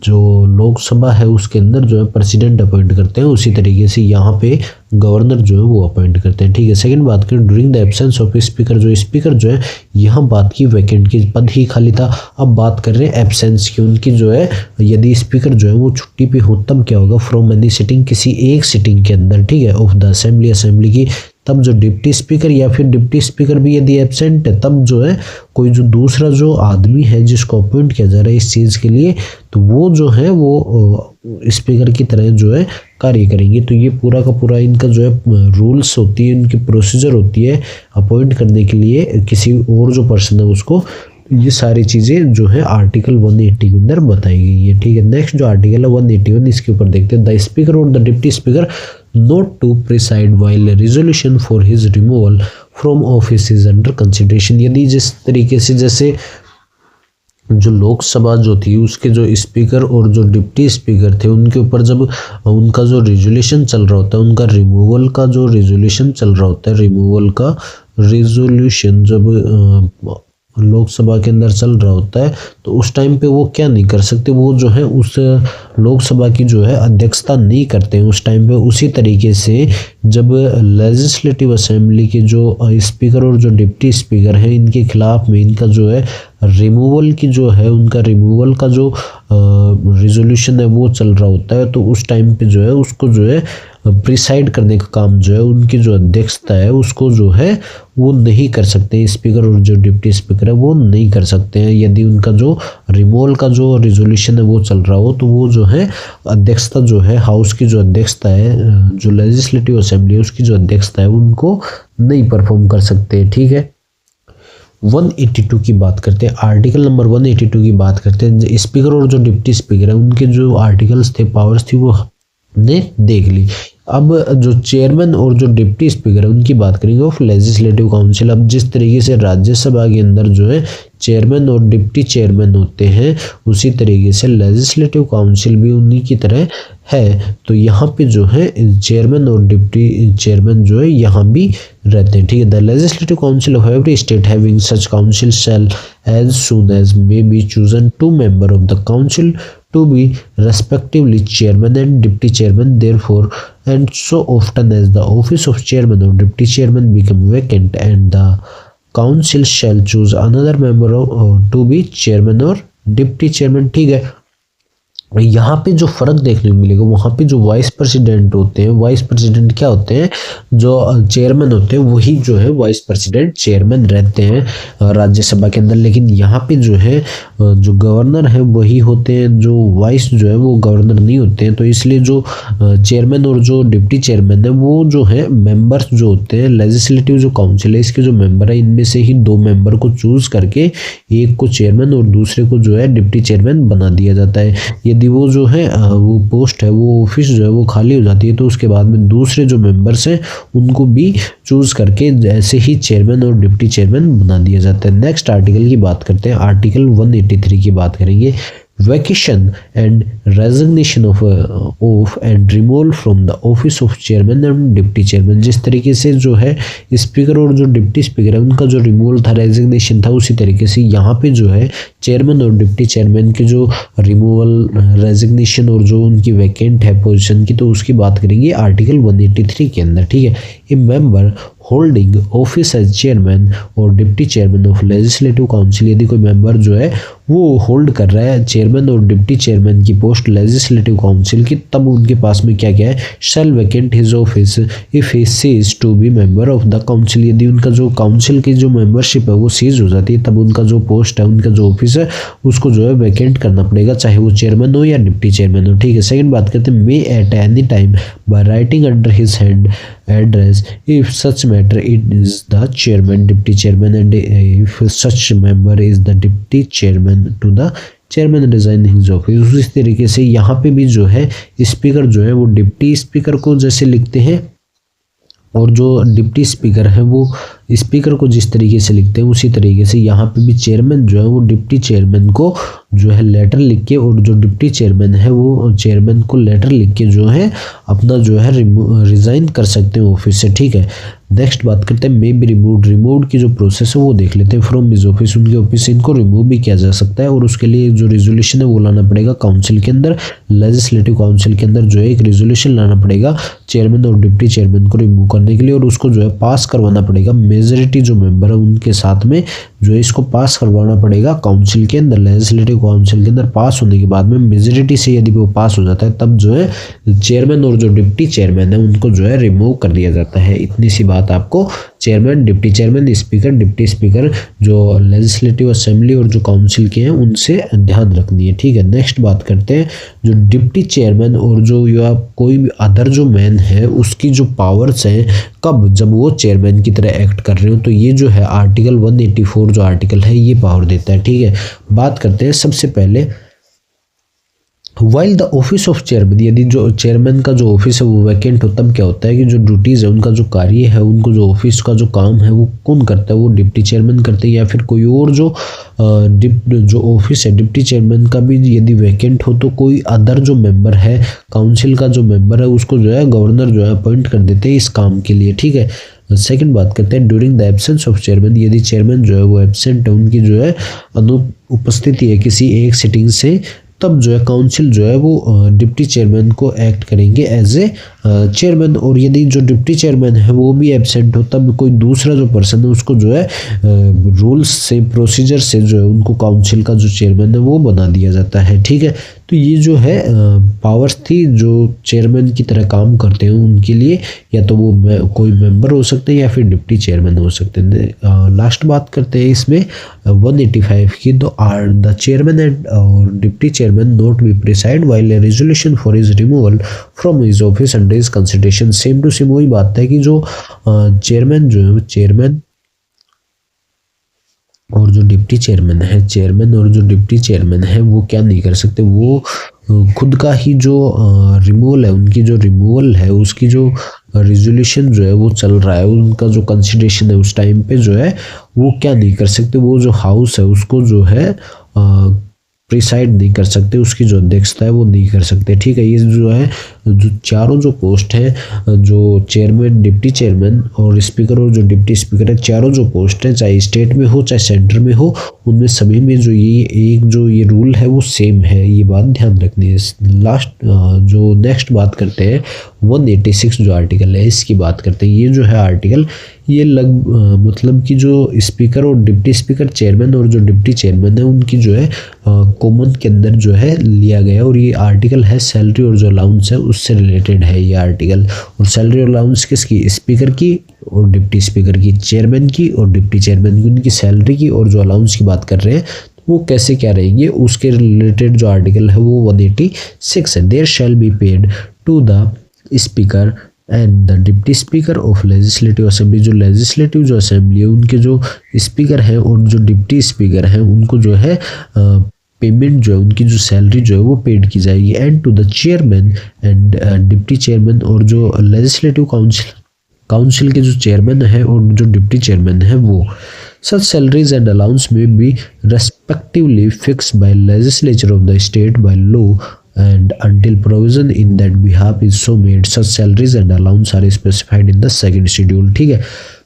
A: जो लोकसभा है उसके अंदर जो है प्रेसिडेंट अपॉइंट करते हैं, उसी तरीके से यहाँ पे गवर्नर जो है वो अपॉइंट करते हैं। ठीक है, सेकंड बात करें during the absence of speaker, जो स्पीकर जो है यहाँ बात की वैकेंट की, पद ही खाली था। अब बात कर रहे हैं एब्सेंस की, उनकी जो है यदि स्पीकर जो है वो छुट्टी पे हो तब क्या होगा, फ्रॉम एनी सिटिंग, किसी एक सिटिंग के अंदर, ठीक है, ऑफ द असेंबली की, तब जो डिप्टी स्पीकर या फिर डिप्टी स्पीकर भी यदि एब्सेंट है तब जो है कोई जो दूसरा जो आदमी है जिसको अपॉइंट किया जा रहा है इस चीज़ के लिए, तो वो जो है वो स्पीकर की तरह जो है कार्य करेंगे। तो ये पूरा का पूरा इनका जो है रूल्स होती है, इनकी प्रोसीजर होती है अपॉइंट करने के लिए किसी और जो पर्सन है उसको। ये सारी चीज़ें जो है आर्टिकल 180 के अंदर बताई गई है। ठीक है, नेक्स्ट जो आर्टिकल है 181, इसके ऊपर देखते हैं। द स्पीकर और the deputy speaker not to preside while resolution for his removal from office is under consideration. यदि जिस तरीके से जैसे जो लोकसभा जो थी उसके जो स्पीकर और जो डिप्टी स्पीकर थे उनके ऊपर जब उनका जो रेजोल्यूशन चल रहा होता है, उनका रिमूवल का जो रेजोल्यूशन चल रहा होता है, रिमूवल का रेजोल्यूशन जब लोकसभा के अंदर चल रहा होता है तो उस टाइम पे वो क्या नहीं कर सकते, वो जो है उस लोकसभा की जो है अध्यक्षता नहीं करते हैं उस टाइम पे। उसी तरीके से जब लेजिस्लेटिव असेंबली के जो स्पीकर और जो डिप्टी स्पीकर हैं इनके खिलाफ में इनका जो है रिमूवल की जो है उनका रिमूवल का जो रिजोल्यूशन है वो चल रहा होता है, तो उस टाइम पे जो है उसको जो है प्रिसाइड करने का काम जो है उनकी जो अध्यक्षता है उसको जो है वो नहीं कर सकते, स्पीकर और जो डिप्टी स्पीकर है वो नहीं कर सकते हैं। यदि उनका जो रिमूवल का जो रिजोल्यूशन है वो चल रहा हो तो वो जो है अध्यक्षता जो है हाउस की जो अध्यक्षता है, जो लेजिस्लेटिव असेंबली है उसकी जो अध्यक्षता है उनको नहीं परफॉर्म कर सकते। ठीक है, 182 की बात करते हैं, आर्टिकल नंबर 182 की बात करते हैं। स्पीकर और जो डिप्टी स्पीकर है उनके जो आर्टिकल्स थे, पावर्स थी, वो ने देख ली। अब जो चेयरमैन और जो डिप्टी स्पीकर है उनकी बात करेंगे ऑफ लेजिस्लेटिव काउंसिल। अब जिस तरीके से राज्यसभा के अंदर जो है चेयरमैन और डिप्टी चेयरमैन होते हैं, उसी तरीके से लेजिस्लेटिव काउंसिल भी उन्हीं की तरह है। तो यहाँ पे जो है चेयरमैन और डिप्टी चेयरमैन जो है यहाँ भी रहते हैं, ठीक है। The legislative council of every state having such council shall as soon as may be chosen 2 member of the council to be respectively chairman and deputy chairman, therefore and so often as the office of chairman or deputy chairman become vacant and the council shall choose another member to be chairman or deputy chairman, ठीक है। यहाँ पे जो फ़र्क देखने को मिलेगा, वहाँ पे जो वाइस प्रेसिडेंट होते हैं, वाइस प्रेसिडेंट क्या होते हैं, जो चेयरमैन होते हैं वही जो है वाइस प्रेसिडेंट चेयरमैन रहते हैं राज्यसभा के अंदर। लेकिन यहाँ पे जो है जो गवर्नर है वही होते हैं, जो वाइस जो है वो गवर्नर नहीं होते हैं। तो इसलिए जो चेयरमैन और जो डिप्टी चेयरमैन है वो जो है मेंबर्स जो होते हैं, लेजिस्लेटिव जो काउंसिल है इसके जो मेंबर है इनमें से ही 2 मेंबर को चूज करके एक को चेयरमैन और दूसरे को जो है डिप्टी चेयरमैन बना दिया जाता है। यदि वो जो है वो पोस्ट है, वो ऑफिस जो है वो खाली हो जाती है, तो उसके बाद में दूसरे जो मेंबर्स हैं उनको भी चूज करके ऐसे ही चेयरमैन और डिप्टी चेयरमैन बना दिया जाता है। नेक्स्ट आर्टिकल की बात करते हैं, आर्टिकल 183 की बात करेंगे। Vacation and resignation of and removal from the office of chairman and deputy chairman. जिस तरीके से जो है स्पीकर और जो डिप्टी स्पीकर है उनका जो रिमूवल था, रेजिग्नेशन था, उसी तरीके से यहाँ पे जो है चेयरमैन और डिप्टी चेयरमैन के जो रिमूवल, रेजिग्नेशन और जो उनकी वैकेंट है पोजीशन की, तो उसकी बात करेंगे आर्टिकल 183 के अंदर, ठीक है। A member holding office as chairman और deputy chairman of legislative council, यदि कोई मेंबर जो है वो होल्ड कर रहा है चेयरमैन और डिप्टी चेयरमैन की पोस्ट लेजिस्लेटिव काउंसिल की, तब उनके पास में क्या क्या है, shall vacant his office if he cease to be member of the council. यदि उनका जो काउंसिल की जो मेंबरशिप है वो सीज हो जाती है, तब उनका जो पोस्ट है, उनका जो ऑफिस है, उसको जो है वैकेंट करना पड़ेगा, चाहे वो चेयरमैन हो या डिप्टी चेयरमैन हो, ठीक है। सेकंड बात करते हैं, may at any time by writing under his hand address if such matter it is the chairman, deputy chairman and if such member is the deputy chairman to the chairman resign his office. उसी तरीके से यहाँ पे भी जो है speaker जो है वो डिप्टी स्पीकर को जैसे लिखते हैं, और जो डिप्टी स्पीकर है वो स्पीकर को जिस तरीके से लिखते हैं उसी तरीके से यहाँ पे भी चेयरमैन जो है वो डिप्टी चेयरमैन को जो है लेटर लिख के, और जो डिप्टी चेयरमैन है वो चेयरमैन को लेटर लिख के जो है अपना जो है रिज़ाइन कर सकते हैं ऑफिस से, ठीक है। नेक्स्ट बात करते हैं मे बी रिमूव्ड की जो प्रोसेस है वो देख लेते हैं। फ्रॉम हिज ऑफिस, उनके ऑफिस से इनको रिमूव भी किया जा सकता है, और उसके लिए जो रेजोल्यूशन है वो लाना पड़ेगा काउंसिल के अंदर, लेजिस्लेटिव काउंसिल के अंदर जो है एक रेजोल्यूशन लाना पड़ेगा चेयरमैन और डिप्टी चेयरमैन को रिमूव करने के लिए, और उसको जो है पास करवाना पड़ेगा मेजोरिटी जो मेंबर है उनके साथ में, जो है इसको पास करवाना पड़ेगा काउंसिल के अंदर, लेजिस्लेटिव काउंसिल के अंदर। पास होने के बाद में मेजोरिटी से यदि वो पास हो जाता है तब जो है चेयरमैन और जो डिप्टी चेयरमैन है उनको जो है रिमूव कर दिया जाता है। इतनी सी बात आपको chairman, deputy chairman, speaker, deputy speaker जो लेजिस्लेटिव असेंबली और जो काउंसिल के हैं उनसे ध्यान रखनी है, ठीक है। नेक्स्ट बात करते हैं जो डिप्टी चेयरमैन और जो या कोई भी अदर जो मैन है उसकी जो पावर्स हैं, कब, जब वो चेयरमैन की तरह एक्ट कर रहे हो, तो ये जो है आर्टिकल 184 जो आर्टिकल है ये पावर देता है, ठीक है। बात करते हैं सबसे पहले while the office of chairman, यदि जो चेयरमैन का जो ऑफिस है वो वैकेंट हो, तब क्या होता है कि जो ड्यूटीज़ है, उनका जो कार्य है, उनको जो ऑफिस का जो काम है वो कौन करता है, वो डिप्टी चेयरमैन करते हैं, या फिर कोई और जो ऑफिस है डिप्टी चेयरमैन का भी यदि वैकेंट हो तो कोई अदर जो मेंबर है, काउंसिल का जो मेंबर है, उसको जो है गवर्नर जो है अपॉइंट कर देते हैं इस काम के लिए, ठीक है। सेकंड बात करते हैं during the absence of chairman, यदि चेयरमैन जो है वो एब्सेंट है, उनकी जो है अनुपस्थिति है किसी एक सिटिंग से, तब जो है काउंसिल जो है वो डिप्टी चेयरमैन को एक्ट करेंगे एज ए चेयरमैन, और यदि जो डिप्टी चेयरमैन है वो भी एब्सेंट हो तब कोई दूसरा जो पर्सन है उसको जो है रूल्स से, प्रोसीजर से जो है उनको काउंसिल का जो चेयरमैन है वो बना दिया जाता है, ठीक है। तो ये जो है पावर्स थी जो चेयरमैन की तरह काम करते हैं उनके लिए, या तो वो कोई मेंबर हो सकते हैं या फिर डिप्टी चेयरमैन हो सकते हैं। लास्ट बात करते हैं इसमें 185 की, तो आर द चेयरमैन एंड और deputy chairman not be preside while a resolution for his removal from his office under his consideration. Same to same वही बात है कि जो चेयरमैन जो है, चेयरमैन और जो डिप्टी चेयरमैन है, चेयरमैन और जो डिप्टी चेयरमैन है वो क्या नहीं कर सकते, वो खुद का ही जो रिमूवल है, उनकी जो रिमूवल है उसकी जो रिजोल्यूशन जो है वो चल रहा है, उनका जो कंसिडरेशन है उस टाइम पे जो है वो क्या नहीं कर सकते, वो जो हाउस है उसको जो है प्रिसाइड नहीं कर सकते, उसकी जो अध्यक्षता है वो नहीं कर सकते। ठीक है, ये जो है जो चारों जो पोस्ट है, जो चेयरमैन, डिप्टी चेयरमैन और स्पीकर और जो डिप्टी स्पीकर है, चारों जो पोस्ट है चाहे स्टेट में हो चाहे सेंटर में हो, उनमें सभी में जो ये रूल है वो सेम है, ये बात ध्यान रखनी है। लास्ट जो नेक्स्ट बात करते हैं 186 जो आर्टिकल है इसकी बात करते हैं। ये जो है आर्टिकल ये मतलब कि जो स्पीकर और डिप्टी स्पीकर, चेयरमैन और जो डिप्टी चेयरमैन है उनकी जो है कॉमन के अंदर जो है लिया गया, और ये आर्टिकल है सैलरी और जो अलाउंस है उससे रिलेटेड है ये आर्टिकल। और सैलरी और अलाउंस किसकी, स्पीकर की और डिप्टी स्पीकर की, चेयरमैन की और डिप्टी चेयरमैन की, उनकी सैलरी की और जो अलाउंस की बात कर रहे हैं वो कैसे क्या रहेंगे उसके रिलेटेड जो आर्टिकल है वो 186 है। There shall be paid to the speaker and the deputy speaker of legislative assembly, जो लेजिस्लेटिव जो असेंबली है उनके जो स्पीकर हैं और जो डिप्टी स्पीकर हैं उनको जो है पेमेंट जो है, उनकी जो सैलरी जो है वो पेड की जाएगी। And to the chairman and deputy chairman, और जो लेजिस्लेटिव काउंसिल के जो चेयरमैन है और जो डिप्टी चेयरमैन है वो such salaries and allowance may be respectively fixed by legislature of the state by law and until provision in that behalf is so made such salaries and allowance are specified in the second schedule। ठीक है,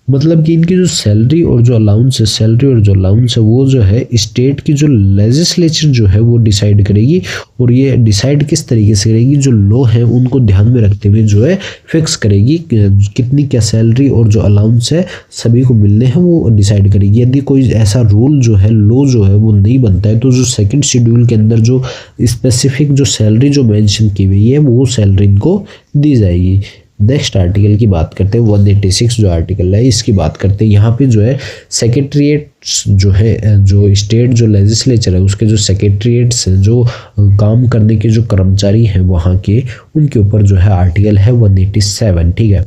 A: मतलब कि इनकी जो salary और जो allowance है, salary और जो अलाउंस है वो जो है स्टेट की जो लेजिस्लेचर जो है वो डिसाइड करेगी, और ये डिसाइड किस तरीके से करेगी, जो लॉ है उनको ध्यान में रखते हुए जो है फिक्स करेगी कितनी क्या सैलरी और जो अलाउंस है सभी को मिलने हैं वो डिसाइड करेगी। यदि कोई ऐसा रूल जो है, लॉ जो है वो नहीं बनता है तो जो सेकंड शेड्यूल के अंदर जो स्पेसिफिक जो सैलरी जो मेंशन की हुई है वो सैलरी इनको दी जाएगी। नेक्स्ट आर्टिकल की बात करते हैं 186 जो आर्टिकल है इसकी बात करते हैं। यहाँ पे जो है सेक्रेटरीट्स जो है, जो स्टेट जो लेजिस्लेचर है उसके जो सेक्रेटरीट्स हैं, जो काम करने के जो कर्मचारी हैं वहाँ के, उनके ऊपर जो है आर्टिकल है 187। ठीक है,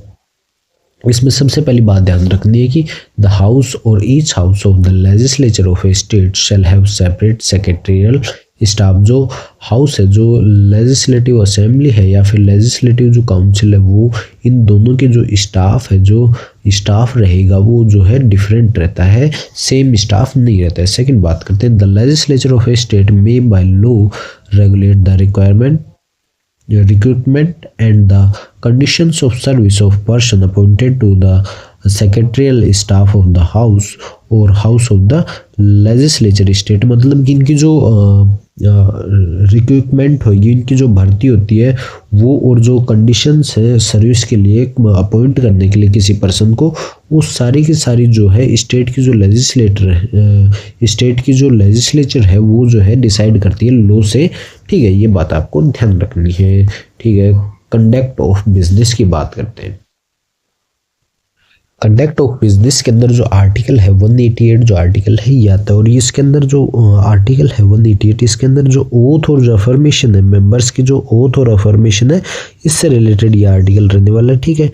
A: इसमें सबसे पहली बात ध्यान रखनी है कि द हाउस और each house of the legislature of a state shall have separate secretarial staff. जो हाउस है, जो लेजिस्लेटिव असेंबली है या फिर लेजिस्लेटिव जो काउंसिल है, वो इन दोनों के जो स्टाफ है, जो स्टाफ रहेगा वो जो है डिफरेंट रहता है, सेम स्टाफ नहीं रहता है। सेकंड बात करते हैं the legislature of a state may by law regulate the recruitment and the conditions of service of person appointed to the secretarial staff of the house or house of the legislature state। मतलब कि इनकी जो recruitment होगी, इनकी जो भर्ती होती है वो, और जो कंडीशंस है सर्विस के लिए अपॉइंट करने के लिए किसी पर्सन को, वो सारी की सारी जो है स्टेट की जो लेजिस्लेचर है वो जो है डिसाइड करती है लॉ से। ठीक है, ये बात आपको ध्यान रखनी है। ठीक है, कंडक्ट ऑफ बिजनेस की बात करते हैं। कंडक्ट ऑफ बिजनेस के अंदर जो आर्टिकल है 188 जो आर्टिकल है ये आता है, और इसके अंदर जो आर्टिकल है 188 इसके अंदर जो ओथ और जो अफर्मेशन है, मेंबर्स की जो ओथ और अफर्मेशन है इससे रिलेटेड ये आर्टिकल रहने वाला है। ठीक है,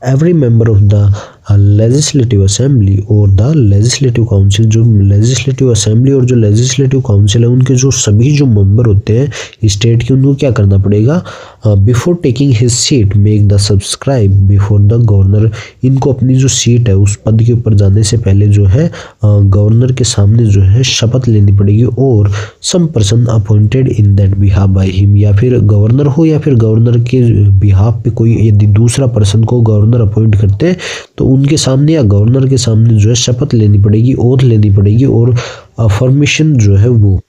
A: every member of the legislative assembly और द लेजिस्लेटिव काउंसिल, जो लेजिस्लेटिव असेंबली और जो लेजिस्लेटिव काउंसिल है उनके जो सभी जो मेंबर होते हैं स्टेट के, उनको क्या करना पड़ेगा, before taking his seat make the subscribe before the governor. इनको अपनी जो सीट है उस पद के ऊपर जाने से पहले जो है गवर्नर के सामने जो है शपथ लेनी पड़ेगी, और some person appointed in that behalf by him, या फिर गवर्नर हो या फिर गवर्नर के बिहाफ पे कोई यदि दूसरा पर्सन को गवर्नर अपॉइंट करते हैं तो उनके सामने या गवर्नर के सामने जो है शपथ लेनी पड़ेगी, ओथ लेनी पड़ेगी, और अफर्मेशन जो है वो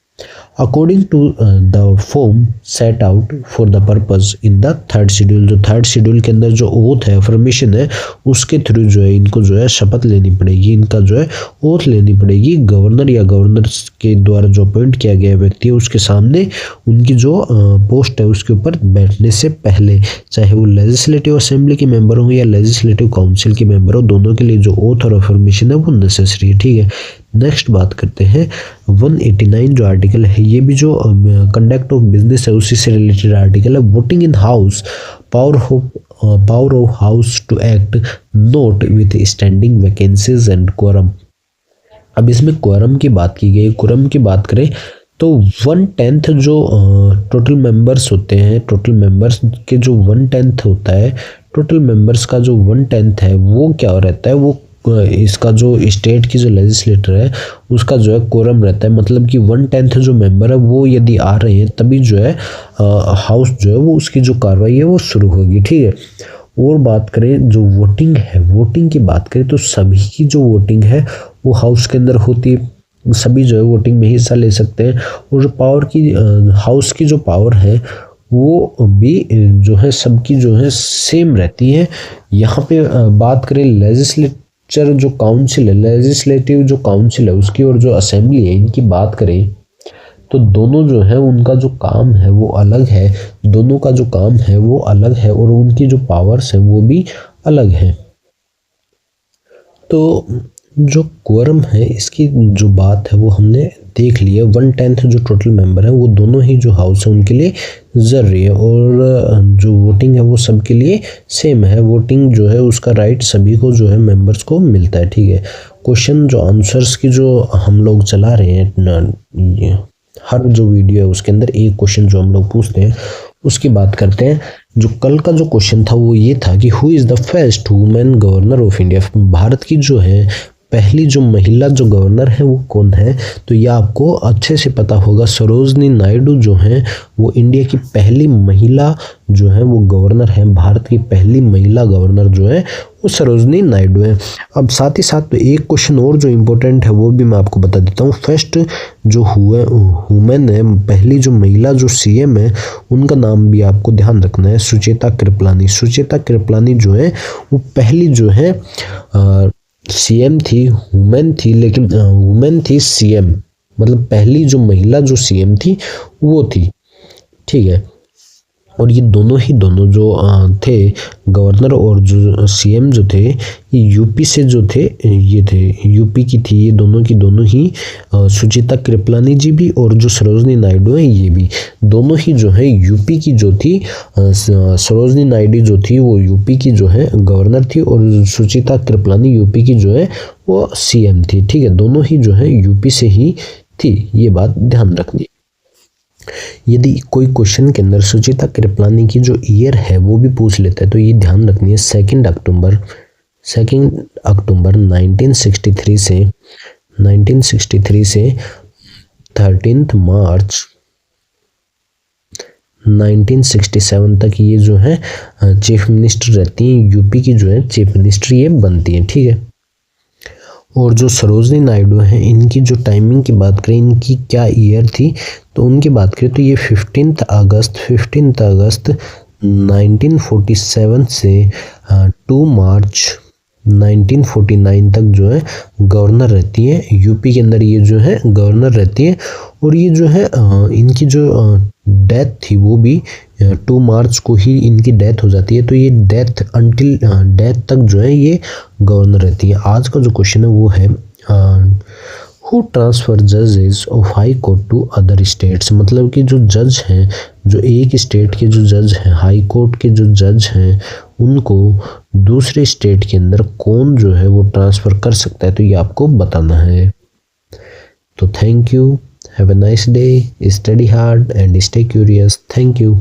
A: according to the form set out for the purpose in the third schedule. जो थर्ड शेड्यूल के अंदर जो ओथ है, अफर्मेशन है, उसके थ्रू जो है इनको जो है शपथ लेनी पड़ेगी, इनका जो है ओथ लेनी पड़ेगी गवर्नर या गवर्नर के द्वारा जो अपॉइंट किया गया व्यक्ति है उसके सामने, उनकी जो पोस्ट है उसके ऊपर बैठने से पहले, चाहे वो लेजिस्लेटिव असेंबली के मेंबर हो या लेजिस्लेटिव काउंसिल के मेंबर हो, दोनों के लिए जो ओथ और अफर्मेशन है वो नेसेसरी है। ठीक है, नेक्स्ट बात करते हैं 189 जो आर्टिकल है, ये भी जो कंडक्ट ऑफ बिजनेस है उसी से रिलेटेड आर्टिकल है। Voting in house, power of house to act notwithstanding vacancies and quorum. अब इसमें क्वोरम की बात की गई, क्वोरम की बात करें तो 1/10 जो टोटल मेंबर्स होते हैं, टोटल मेंबर्स के जो 1/10 होता है, टोटल मेंबर्स का जो 1/10 है वो क्या रहता है, वो इसका जो स्टेट की जो लेजिस्लेटर है उसका जो है कोरम रहता है। मतलब कि 1/10 जो मेंबर है वो यदि आ रहे हैं तभी जो है हाउस जो है वो उसकी जो कार्रवाई है वो शुरू होगी, ठीक है। और बात करें जो वोटिंग है, वोटिंग की बात करें तो सभी की जो वोटिंग है वो हाउस के अंदर होती है, सभी जो है वोटिंग में हिस्सा ले सकते हैं। और जो पावर की हाउस की जो पावर है वो भी जो है सबकी जो है सेम रहती है। यहाँ पे बात करें लेजिस्लेचर जो काउंसिल है, लेजिस्लेटिव जो काउंसिल है उसकी और जो असेंबली है इनकी बात करें तो दोनों जो है उनका जो काम है वो अलग है, दोनों का जो काम है वो अलग है और उनकी जो पावर्स है वो भी अलग है। तो जो क्वोरम है इसकी जो बात है वो हमने देख लिया। 1/10 जो टोटल मेंबर है वो दोनों ही जो हाउस है उनके लिए ज़रूरी है और जो वोटिंग है वो सबके लिए सेम है। वोटिंग जो है उसका राइट सभी को जो है मेंबर्स को मिलता है, ठीक है। क्वेश्चन जो आंसर्स की जो हम लोग चला रहे हैं, हर जो वीडियो है उसके अंदर एक क्वेश्चन जो हम लोग पूछते हैं उसकी बात करते हैं। जो कल का जो क्वेश्चन था वो ये था कि who is the first women governor of India. Bharat की जो है पहली जो महिला जो गवर्नर है वो कौन है, तो ये आपको अच्छे से पता होगा। सरोजनी नायडू जो है वो इंडिया की पहली महिला जो है वो गवर्नर है। भारत की पहली महिला गवर्नर जो है वो सरोजनी नायडू है। अब साथ ही साथ एक क्वेश्चन और जो इम्पोर्टेंट है वो भी मैं आपको बता देता हूँ। फर्स्ट जो वुमेन है, पहली जो महिला जो सीएम है उनका नाम भी आपको ध्यान रखना है, सुचेता कृपलानी। सुचेता कृपलानी जो है वो पहली जो है सीएम थी, वुमेन थी, लेकिन वुमेन थी सीएम, मतलब पहली जो महिला जो सीएम थी वो थी, ठीक है। और ये दोनों जो थे गवर्नर और जो सीएम जो थे ये यूपी से जो थे, ये थे यूपी की थी, ये दोनों की दोनों ही सुचेता कृपलानी जी भी और जो सरोजनी नायडू है ये भी दोनों ही जो है यूपी की जो थी। सरोजनी नायडू जो थी वो यूपी की जो है गवर्नर थी और सुचेता कृपलानी यूपी की जो है वो सीएम थी, ठीक है। दोनों ही जो है यूपी से ही थी, ये बात ध्यान रखनी। यदि कोई क्वेश्चन के अंदर सुचेता कृपलानी की जो ईयर है वो भी पूछ लेता है तो ये ध्यान रखनी है 2 अक्टूबर 1963 से 13 मार्च 1967 तक ये जो है चीफ मिनिस्टर रहती हैं। यूपी की जो है चीफ मिनिस्टर ये बनती है, ठीक है। और जो सरोजनी नायडू हैं इनकी जो टाइमिंग की बात करें, इनकी क्या ईयर थी तो उनकी बात करें तो ये 15 अगस्त 1947 से 2 मार्च 1949 तक जो है गवर्नर रहती है। यूपी के अंदर ये जो है गवर्नर रहती है और ये जो है इनकी जो डेथ थी वो भी 2 मार्च को ही इनकी डेथ हो जाती है। तो ये डेथ अंटिल डेथ तक जो है ये गवर्नर रहती है। आज का जो क्वेश्चन है वो है हु ट्रांसफर जजेस of high court to other states. मतलब कि जो जज हैं, जो एक स्टेट के जो जज हैं, हाई कोर्ट के जो जज हैं, उनको दूसरे स्टेट के अंदर कौन जो है वो ट्रांसफ़र कर सकता है, तो ये आपको बताना है। तो thank you, have a nice day, study hard and stay curious. Thank you.